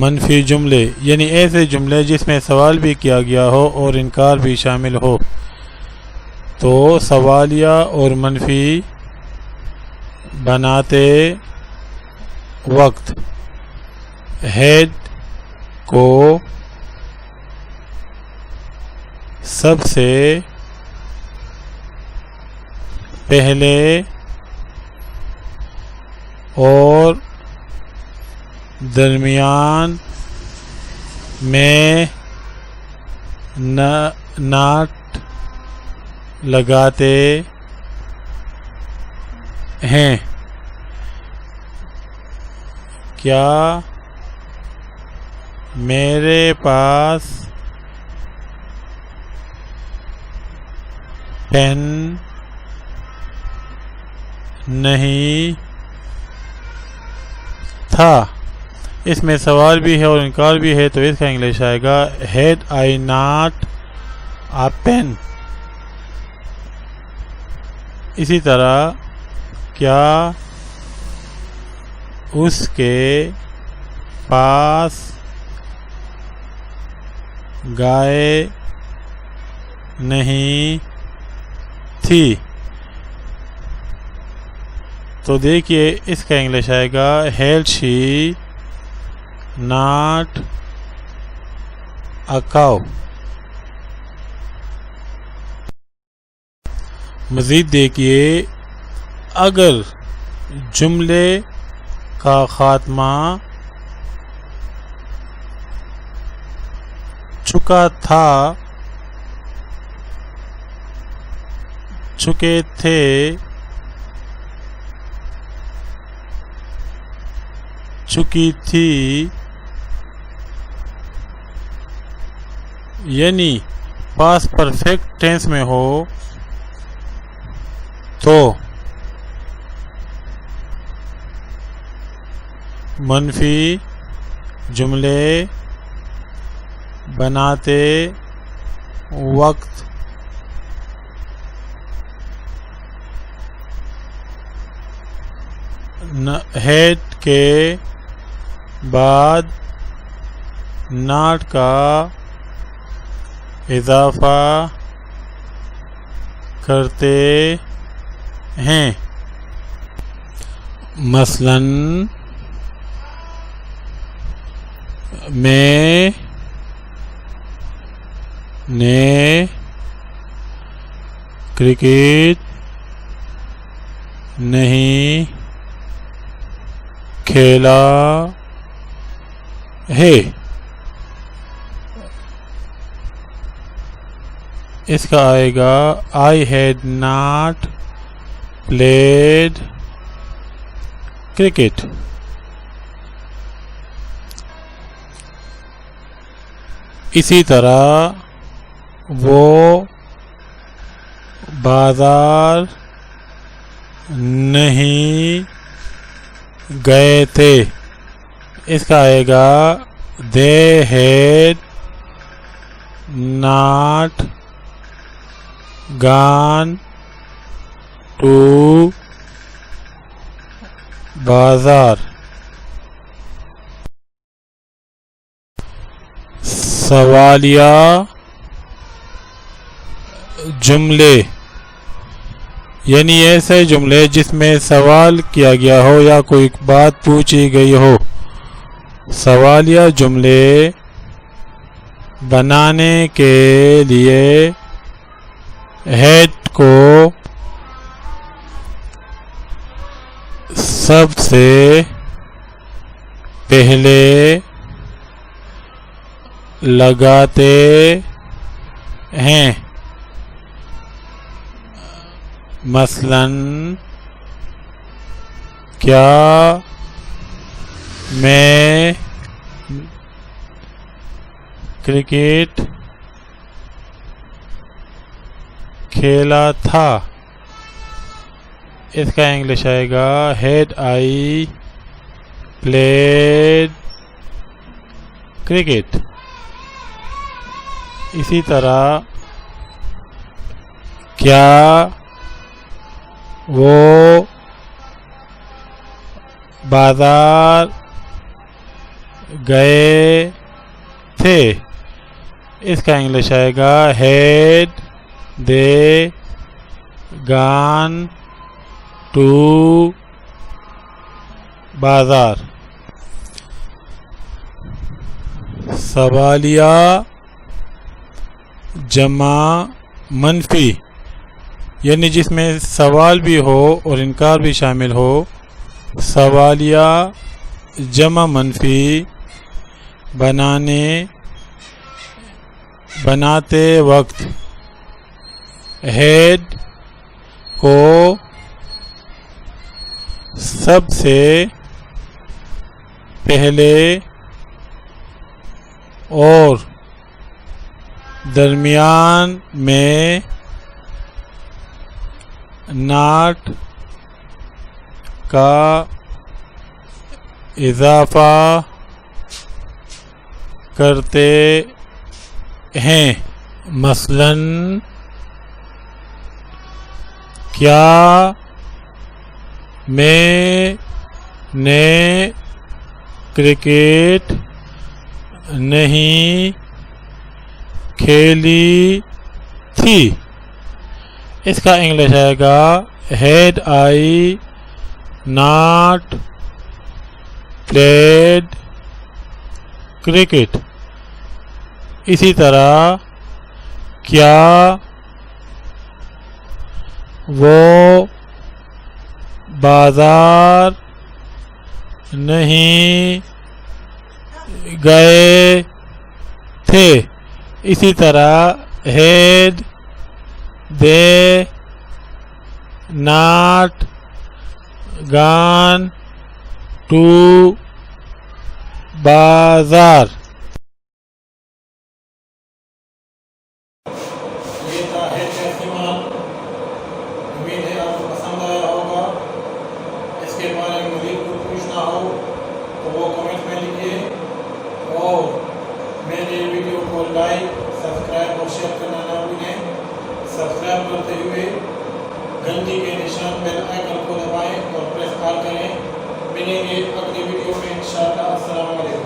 منفی جملے یعنی ایسے جملے جس میں سوال بھی کیا گیا ہو اور انکار بھی شامل ہو، تو سوالیہ اور منفی بناتے وقت ہیڈ کو سب سے پہلے اور درمیان میں ناٹ لگاتے ہیں۔ کیا میرے پاس پین نہیں تھا؟ اس میں سوال بھی ہے اور انکار بھی ہے، تو اس کا انگلش آئے گا had I not a pen. اسی طرح کیا اس کے پاس گائے نہیں تھی؟ تو دیکھیے اس کا انگلش آئے گا ہیڈ شی ناٹ اے کاؤ۔ مزید دیکھیے اگر جملے کا خاتمہ چکا تھا، چکے تھے، چکی تھی، یعنی پاس پرفیکٹ ٹینس میں ہو تو منفی جملے بناتے وقت ہیڈ کے بعد ناٹ کا اضافہ کرتے ہیں۔ مثلاً میں نے کرکٹ نہیں کھیلا ہے۔ اس کا آئے گا I had not played cricket۔ اسی طرح وہ بازار نہیں گئے تھے۔ اس کا آئے گا they had not gone to بازار۔ سوالیہ جملے یعنی ایسے جملے جس میں سوال کیا گیا ہو یا کوئی بات پوچھی گئی ہو۔ سوالیہ جملے بنانے کے لیے ہیڈ کو سب سے پہلے لگاتے ہیں۔ مثلاً کیا میں کرکٹ کھیلا تھا؟ اس کا انگلش آئے گا ہیڈ آئی پلیڈ کرکٹ۔ اسی طرح کیا وہ بازار گئے تھے. اس کا انگلش آئے گا ہیڈ دے گان ٹو بازار. سوالیہ جمع منفی یعنی جس میں سوال بھی ہو اور انکار بھی شامل ہو. سوالیہ جمع منفی بناتے وقت ہیڈ کو سب سے پہلے اور درمیان میں ناٹ کا اضافہ کرتے ہیں. مثلاً کیا میں نے کرکٹ نہیں کھیلی تھی. اس کا انگلش آئے گا had I not played cricket. اسی طرح کیا وہ بازار نہیں گئے تھے. اسی طرح ہیڈ دے ناٹ گان ٹو بازار. یہ تھا ہیڈ کا استعمال. امید ہے آپ کو پسند آیا ہوگا. اس کے بارے میں مزید کچھ پوچھنا ہو تو وہ کمنٹ میں لکھیے اور میرے ویڈیو کو لائک سبسکرائب اور شیئر کرنا نہ بھولیں. سبسکرائب کرتے ہوئے گھنٹی کے نشان بیل آئیکن کو دبائیں اور پریس آل کریں. ملیں گے اگلی ویڈیو میں انشاءاللہ. السلام علیکم.